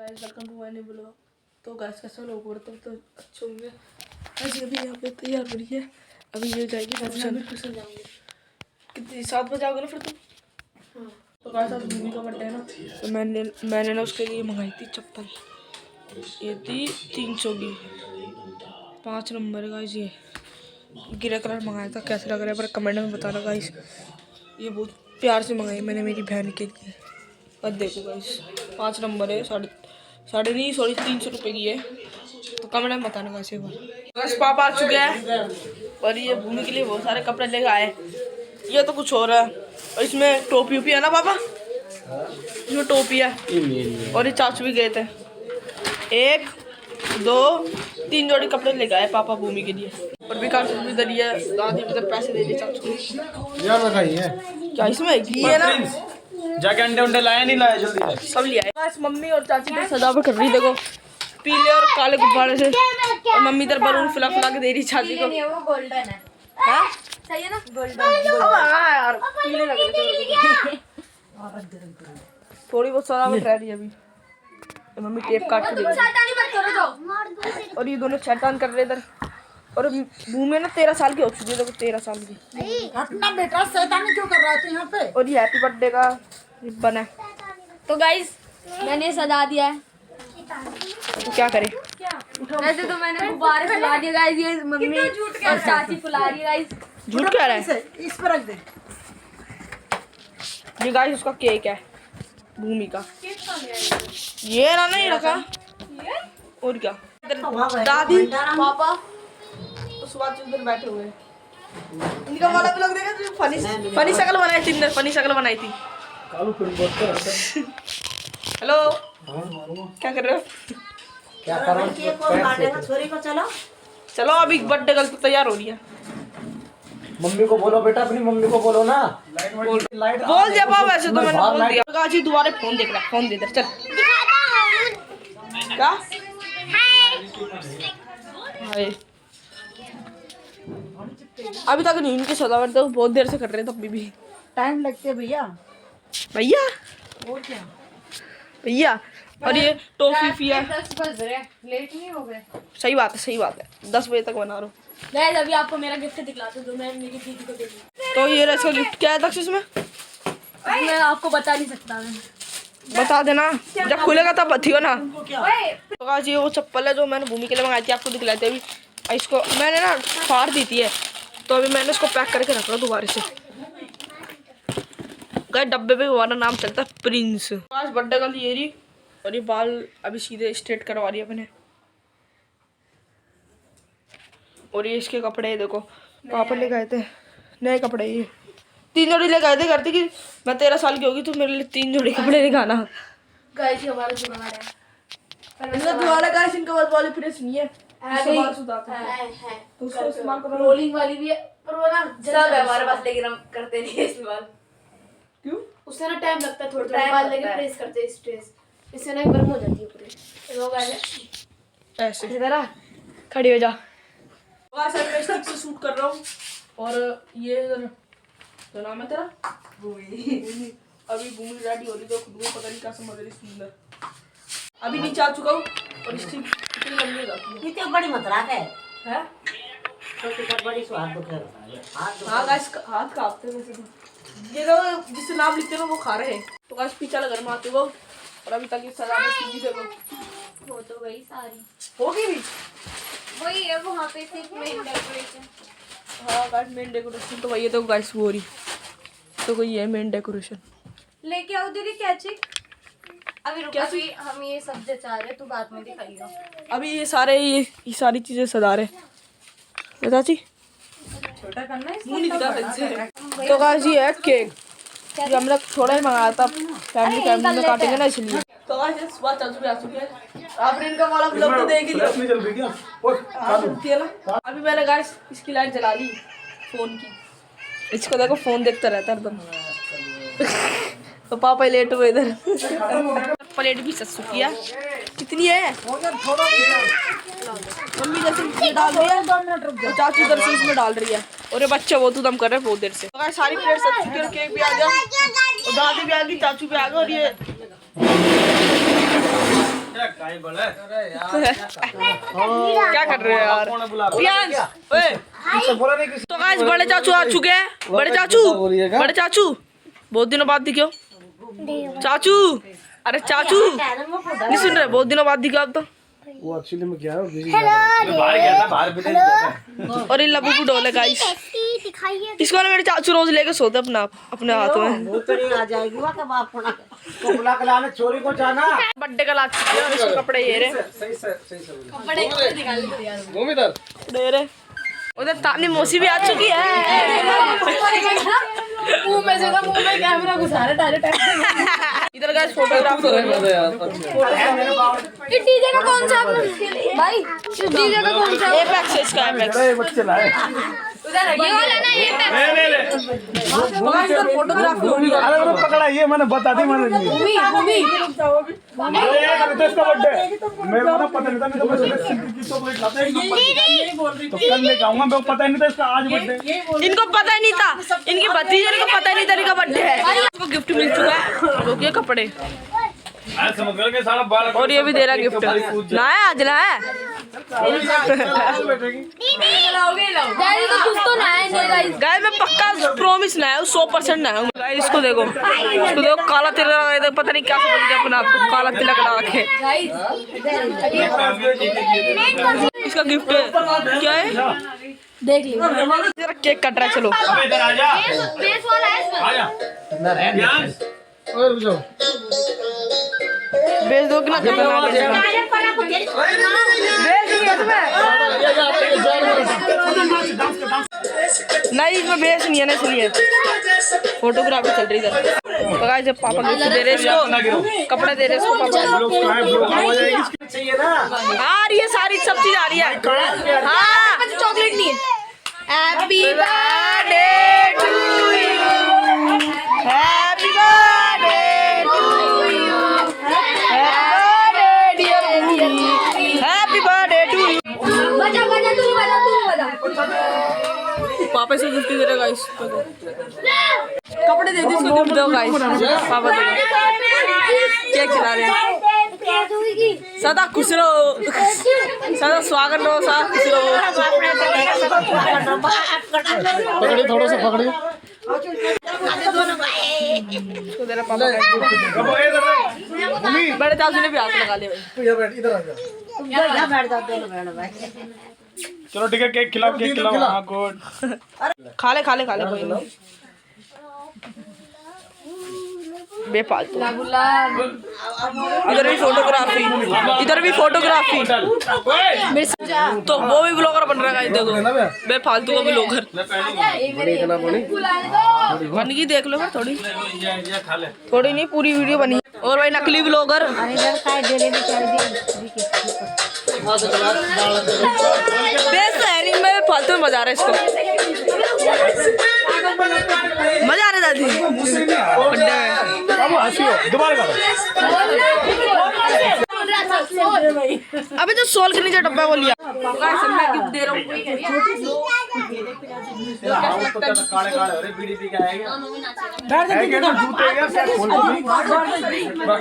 Guys welcome to my new blog. तो guys कैसे लोग बोलते तो अच्छे होंगे। आज अभी यहाँ पे तैयार हो रही है, अभी ये जाएगी ट्यूशन जाऊंगी। कितनी 7 बजे आओगे ना फिर तुम? हाँ। तो गाइस आज मम्मी का बर्थडे है ना, तो मैंने ना उसके लिए मंगाई थी चप्पल। ये थी 300 की, 5 नंबर है गाइस। ये ग्रे कलर मंगाया था, कैसे लग रहा है पर कमेंट में बताना गाइस। ये बहुत प्यार से मंगाई मैंने मेरी बहन के लिए। और देखो गाइस 5 नंबर है, साढ़े नहीं सॉरी 300 रुपये की है। तो कमेंट में बताना गाइस एक बार। बस पापा आ चुके हैं और ये भूमि के लिए बहुत सारे कपड़े लेके आए। ये तो कुछ और है और इसमें टोपी वोपी है ना पापा, इसमें टोपी है। और ये चाचू भी गए थे, 1 2 3 जोड़ी कपड़े लेके आए पापा भूमि के लिए। और भी काफी इधर ही है, दादी इधर पैसे दे दिए चाचू को। क्या इसमें घी है ना, जाके अंडे उंडे लाया नहीं लाया जल्दी सब लिया है। बस मम्मी और चाची की सजावट कर रही, देखो पीले और काले गुब्बारे से। और मम्मी इधर बलून फुला फुला के दे रही चाची को। वो गोल्डन है। हाँ सही है ना, गोल्डन। हाँ यार पीले लग रहे थे। थोड़ी बहुत सजावट रह रही है अभी। तो मम्मी टेप काट के दे रही है। और ये दोनों शैतान कर रहे इधर। और भूमि ना 13 साल की हो चुकी है, देखो 13 साल की। अपना बेटा शैतानी क्यों कर रहा है यहाँ पे? और ये हैप्पी बर्थडे का रिबन है। तो गाइस मैंने सजा दिया है। तो क्या करें, वैसे तो मैंने गुब्बारे फुला दिए गाइस, ये मम्मी और चाची फुला रही है गाइस। झूठ कह रहा है। इस पर रख दे। ये गाइस उसका केक है भूमि का। ये ना नहीं रखा और क्या। दादी पापा तो सुबह से उधर बैठे हुए हैं। इनका वाला भी लग देगा तो फनी शक्ल बनाई थी, फनी शक्ल बनाई थी। हेलो क्या कर रहे हो? क्या कर रहे हो? चलो अभी बर्थडे गर्ल तो तैयार हो रही है। मम्मी को बोलो बेटा, अपनी मम्मी को बोलो ना। बोल दिया पापा, वैसे तो मैंने बोल दिया। गाजी दोबारा फोन देख रहा है, फोन दे इधर चल। क्या हाय अभी तक नहीं उनकी सजावट, तो बहुत देर से कर रहे थे अभी भी। टाइम लगते है भैया। भैया और क्या भैया। और ये टॉफी फी है। 10 बज रहे, लेट नहीं हो गए? सही बात है, सही बात है। 10 बजे तक बना रहा हूँ। गाइस अभी आपको मेरा गिफ्ट दिखलाते जो मैं मेरी दीदी को दूंगी। तो ये इसका गिफ्ट क्या है तक इसमें? मैं आपको बता नहीं सकता। मैं बता देना जब खुलेगा तब बतियो ना। तो आज ये वो चप्पल है जो मैंने भूमि के लिए मंगाई थी, आपको दिखलाई थी अभी। इसको मैंने ना फाड़ दी थी है, तो अभी मैंने इसको पैक करके रख रहा हूँ दोबारा से। गए डब्बे पे हमारा नाम चलता है प्रिंस। आज बर्थडे का ये रही, और ये बाल अभी सीधे स्ट्रेट करवा रही है अपने। और ये इसके कपड़े देखो पापा ले गए थे नए कपड़े। ये 3 जोड़ी ले गए थे, करते कि मैं 13 साल की होगी तो मेरे लिए 3 जोड़ी कपड़े लेगाना। गाइस ये हमारा जुगाड़ है। इनका दोबारा गाइस इनका वाली प्रेस नहीं है, बाल सुधारता है तो उसको इस्तेमाल करो। रोलिंग वाली भी है पर वो ना सब है हमारे पास, लेकिन हम करते नहीं है इस्तेमाल। क्यों? उससे ना टाइम लगता है, थोड़ा टाइम बाद लेके प्रेस करते हैं स्ट्रेस, इससे ना गर्म हो जाती है पूरी। लोग आ जाए ऐसे जरा खड़ी हो जा। गाइस मैं स्टिक से शूट कर रहा हूँ। और ये तो नाम है तेरा भूमि। अभी भूमि रेडी हो रही तो खुद को पता नहीं क्या समझ रही सुंदर। अभी नीचे आ चुका हूँ और स्टिक कितनी लंबी हो जाती है। कितनी बड़ी मतराक है हैं? तो बड़ी स्वाद दुख है। हाँ गाइस हाथ कांपते हैं वैसे तो। ये लोग जिससे नाम लिखते हैं वो खा रहे हैं। तो गाइस पीछा घर में आते हो और अभी तक ये सजावट सीधी देखो हो तो गई सारी, होगी भी। वही है वहाँ पे सिर्फ मेन डेकोरेशन। हाँ गाइस मेन डेकोरेशन तो वही है। तो गाइस वो रही तो कोई है मेन डेकोरेशन। लेके आओ दीदी कैची। अभी रुको, अभी हम ये सब जचा रहे तो बाद में दिखाइएगा। अभी ये सारी चीजें सजा रहे चाची। छोटा करना है मुंह नहीं दिखा सकते। तो गाइस ये है केक, ये हम लोग थोड़ा ही मंगाया था, फैमिली में काटेंगे ना इसलिए। तो गाइस सुबह चाचू भी आ चुके हैं, आपने इनका वाला ब्लॉग तो देख ही लिया। अभी मैंने गाइस इसकी लाइट जला ली फोन की। इसको देखो फोन देखता रहता है एकदम। तो पापा लेट हुए इधर। प्लेट भी सस्ती किया कितनी है मम्मी जैसे डाल रही है और चाचू इधर से इसमें डाल रही है। और ये बच्चे बहुत उदम कर रहे हैं बहुत देर से। तो सारी प्लेट सब चुकी और केक भी आ गया और दादी भी आ गई, चाचू भी आ गए। और ये भाई बोले क्या कर रहे हो यार? कौन बुला प्रियांश, ओए किससे बोला नहीं किसी तो गाइस बड़े चाचू आ चुके हैं। बड़े चाचू बहुत दिनों बाद दिखे हो। चाचू, अरे चाचू नहीं सुन रहे? बहुत दिनों बाद दिखे आप तो। वो एक्चुअली में क्या है बाहर गया था बाहर विदेश गया था और ये लबू को डोले गाइस। इसको ना मेरे चाचू रोज लेके सोते अपने हाथ में। आ जाएगी वहाँ का बाप होना। तो बुला के लाने चोरी को जाना बर्थडे का ला चुके हैं और इसको कपड़े ये रहे घूम इधर दे रहे। उधर तानी मौसी भी आ चुकी है। मुंह में से तो मुंह में कैमरा घुसा रहा डायरेक्ट। इधर गाइस फोटोग्राफ हो रहा है। ये डीजे का कौन सा भाई? डीजे का कौन सा? एपेक्स है इसका, एपेक्स। ये बच्चे लाए ये वाला ना ये इधर फोटोग्राफी हो रही है। अरे वो पकड़ा ये मैंने बता दी मैंने घूमी अरे यार तो इसका बर्थडे मेरे को ना पता नहीं था मैं तो बस की चॉकलेट लाता तो कल लेके आऊंगा मेरे को पता नहीं था इसका आज बर्थडे इनको पता ही नहीं था, इनकी भतीजे को पता ही नहीं था इनका बर्थडे है। इसको गिफ्ट मिल चुका है, जो कि ये कपड़े, आज समझ के सारा बाल और ये भी दे रहा गिफ्ट। ना है आज ना है डैडी तो कुछ तो ना है गाइस। गाइस मैं पक्का प्रॉमिस ना है 100% ना है गाइस। इसको देखो काला तिलक लगा के, पता नहीं क्या समझ गया अपने आप को, काला तिलक लगा के। इसका गिफ्ट क्या है देख ली। जरा केक कट रहा है, चलो इधर आजा बेस वाला है इसमें। आजा ध्यान और बुझो बेच दो कि ना बेच दिया तुम्हें? नहीं इसमें बेच नहीं है ना, इसलिए फोटोग्राफी चल रही है। तो गाइस जब पापा गिफ्ट दे रहे इसको, कपड़े दे रहे इसको पापा। लोग कहां ब्लॉक हो जाएगी इसकी चाहिए ना आ रही है सारी सब चीज आ रही है। हाँ चॉकलेट नहीं है। Happy birthday to you, happy birthday to you, happy birthday to you. बजा बजा तू बजा। पापा से गिफ्ट दे रहे गाइस। कपड़े दे दो इसको, गिफ्ट दो गाइस। पापा दे केक खिला रहे हैं। सदा खुश रहो, सदा स्वागत रहो, सदा खुश रहो। पकड़िए थोड़ा सा पकड़िए इसको दे रहा पापा का। बड़े चाचू ने भी हाथ लगा लिया भाई। इधर बैठ इधर आ जा यहाँ बैठ जाओ दोनों बहन भाई। चलो ठीक है केक खिलाओ हाँ गुड खा ले कोई नहीं, बेफालतू। इधर भी फोटोग्राफी, तो वो भी ब्लॉगर बन रहा है देखो, बेफालतू को ब्लॉगर बन गई। देख लो फिर थोड़ी नहीं पूरी वीडियो बनी। और भाई नकली ब्लॉगर में फालतू में मजा आ रहा है इसको, मजा आ रहा है दादी बर्थडे में। अब हंसियो दोबारा अबे जो सोल के नीचे डब्बा वो लिया। मैं गिफ्ट दे रहा हूँ। काले काले अरे बीड़ी पी के आएगा जूते यार शायद खोल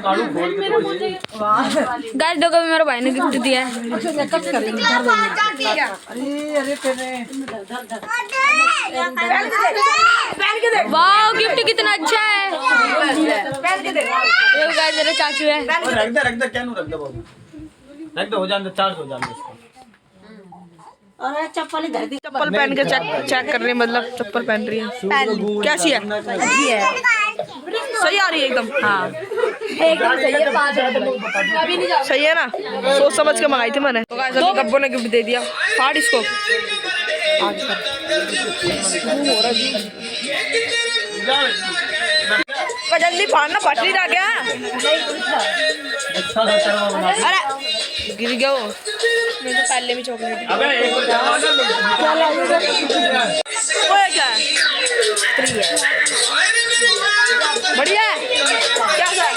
कालू खोल के तो गाइस देखो मेरे भाई ने गिफ्ट दिया है। वाह गिफ्ट कितना अच्छा है। ये गाइस मेरे चाचू है। रख दे क्या रख दे बाबू रख दे हो जाने चार्ज हो जाने इसको। अरे चप्पल इधर दी। चप्पल पहन के चेक कर रही है, मतलब चप्पल पहन रही है। कैसी है? सही आ रही है एकदम। हाँ एकदम सही है। 5 कभी नहीं जाओ। सही है ना, सोच समझ के मंगाई थी मैंने। तो गाइस अभी गब्बो ने गिफ्ट दे दिया, फाड़ इसको। जल्दी फाड़ना, फट नहीं रहा क्या? अरे गिर गया वो, मैं तो पहले भी चॉकलेट। अबे एक क्या है? बढ़िया है क्या सर?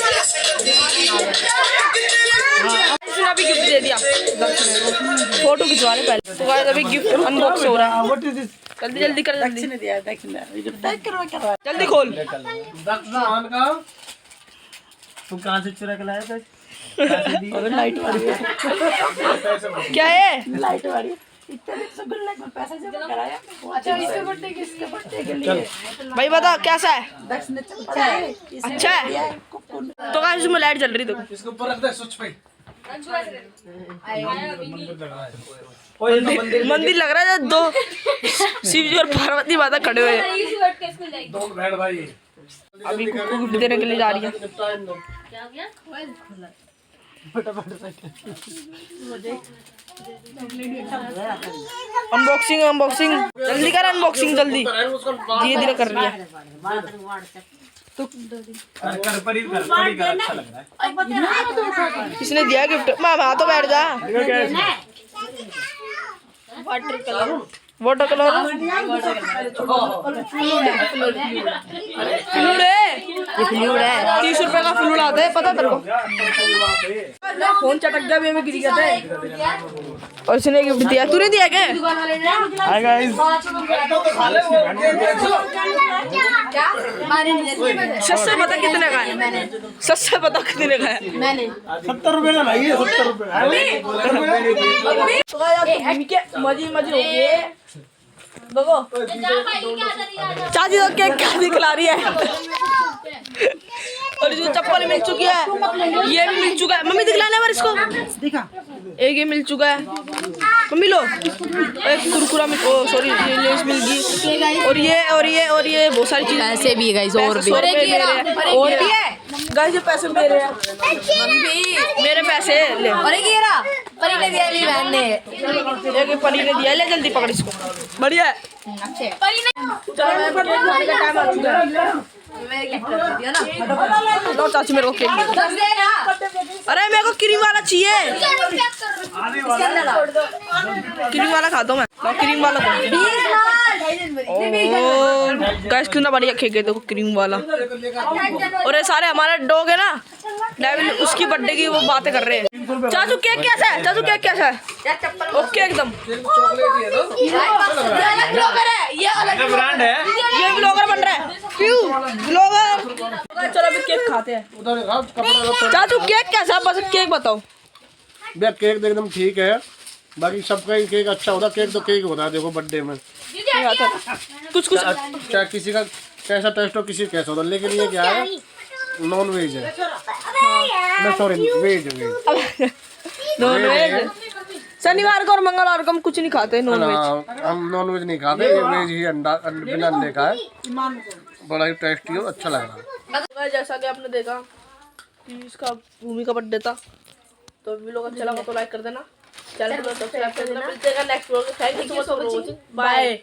इसने अभी गिफ्ट दे दिया, फोटो खिंचवा रहे पहले। तो गाइस अभी गिफ्ट अनबॉक्स हो रहा है। जल्दी कर, जल्दी खोल। तू कहाँ से चुरा के लाया था? अबे लाइट वाली है। क्या है लाइट वाली इतने रसगुल्ले में पैसा जमा कराया। अच्छा इसके बर्थडे किसके बर्थडे के लिए? भाई बता कैसा है? अच्छा है अच्छा है तो कहा इसमें लाइट जल रही देखो। इसके ऊपर रख दे स्विच पे। मंदिर लग रहा है दो शिव जी और पार्वती माता खड़े हुए हैं। दो बैठ भाई। अभी कुक्कू गिफ्ट देने के लिए जा रही है। अनबॉक्सिंग अनबॉक्सिंग जल्दी कर अनबॉक्सिंग जल्दी धीरे धीरे कर रही है। कर परी कर अच्छा लग रहा है। किसने दिया गिफ्ट? मामा तो बैठ जा। वाटर कलर फ्लूड है, ये फ्लूड है। 30 रुपए का फ्लूड आता है पता तेरे को? फोन चटक गया भी, गिर गया था और इसने गिफ्ट दिया। तूने दिया क्या? हाय गाइस सस्ते पता कितने का है? सस्ते पता कितने का है? 70 रुपए का भाई, 70 रुपए मजे मजे हो गए। देखो चाची तो केक क्या दिखला रही है। और जो चप्पल मिल चुकी है, ये भी मिल चुका है। मम्मी दिखलाने पर इसको दिखा एक ये मिल चुका है। मम्मी लो एक कुरकुरा मिल, ओ सॉरी ये लेस मिल गई। और ये बहुत सारी चीजें ऐसे भी है गाइस और भी और भी है गाइस। ये पैसे मेरे हैं मम्मी, मेरे पैसे ले। अरे ये रहा परी ने दिया मेरी बहन ने। एक परी ने दिया, ले जल्दी पकड़ इसको। बढ़िया है। परी ने चलो मैं खाने का टाइम आ चुका है। मेरे गिफ्ट कर दिया ना। लो चाची मेरे को केक दे। दस दे ना। अरे मेरे को क्रीम वाला चाहिए। इसके अंदर डाल। क्रीम वाला खाता हूँ मैं। लो क्रीम वाला दो। 20 ना 2.5 गाइस कितना बढ़िया केक है देखो क्रीम वाला। और ये सारे हमारे डॉग है ना डेविल, उसकी बर्थडे की वो बातें कर रहे हैं। चाचू केक कैसा है? चाचू केक कैसा है? ओके एकदम। ये अलग ब्रांड है। ये ब्लॉगर बन रहा है। क्यों ब्लॉगर? चलो अभी केक खाते हैं। उधर खाओ कपड़ा। चाचू केक कैसा है? बस केक बताओ। भैया केक तो एकदम ठीक है, बाकी सबका ही केक अच्छा होता है। केक तो केक होता है देखो बर्थडे में, कुछ कुछ चाहे किसी का कैसा टेस्ट हो, किसी कैसा होता, लेकिन ये क्या है नॉन वेज है। नहीं sorry veg veg non veg. शनिवार को और मंगलवार को हम कुछ नहीं खाते नॉन वेज। हम नॉन वेज नहीं खाते, ये वेज ही अंडा बिना अंडे का है। बड़ा ही टेस्टी और अच्छा लग रहा है। जैसा कि आपने देखा कि इसका भूमि का बर्थडे था, तो वीडियो अच्छा लगा तो लाइक कर देना, चैनल को सब्सक्राइब कर देना। मिलते हैं नेक्स्ट व्लॉग में। Thank you so much for watching, bye.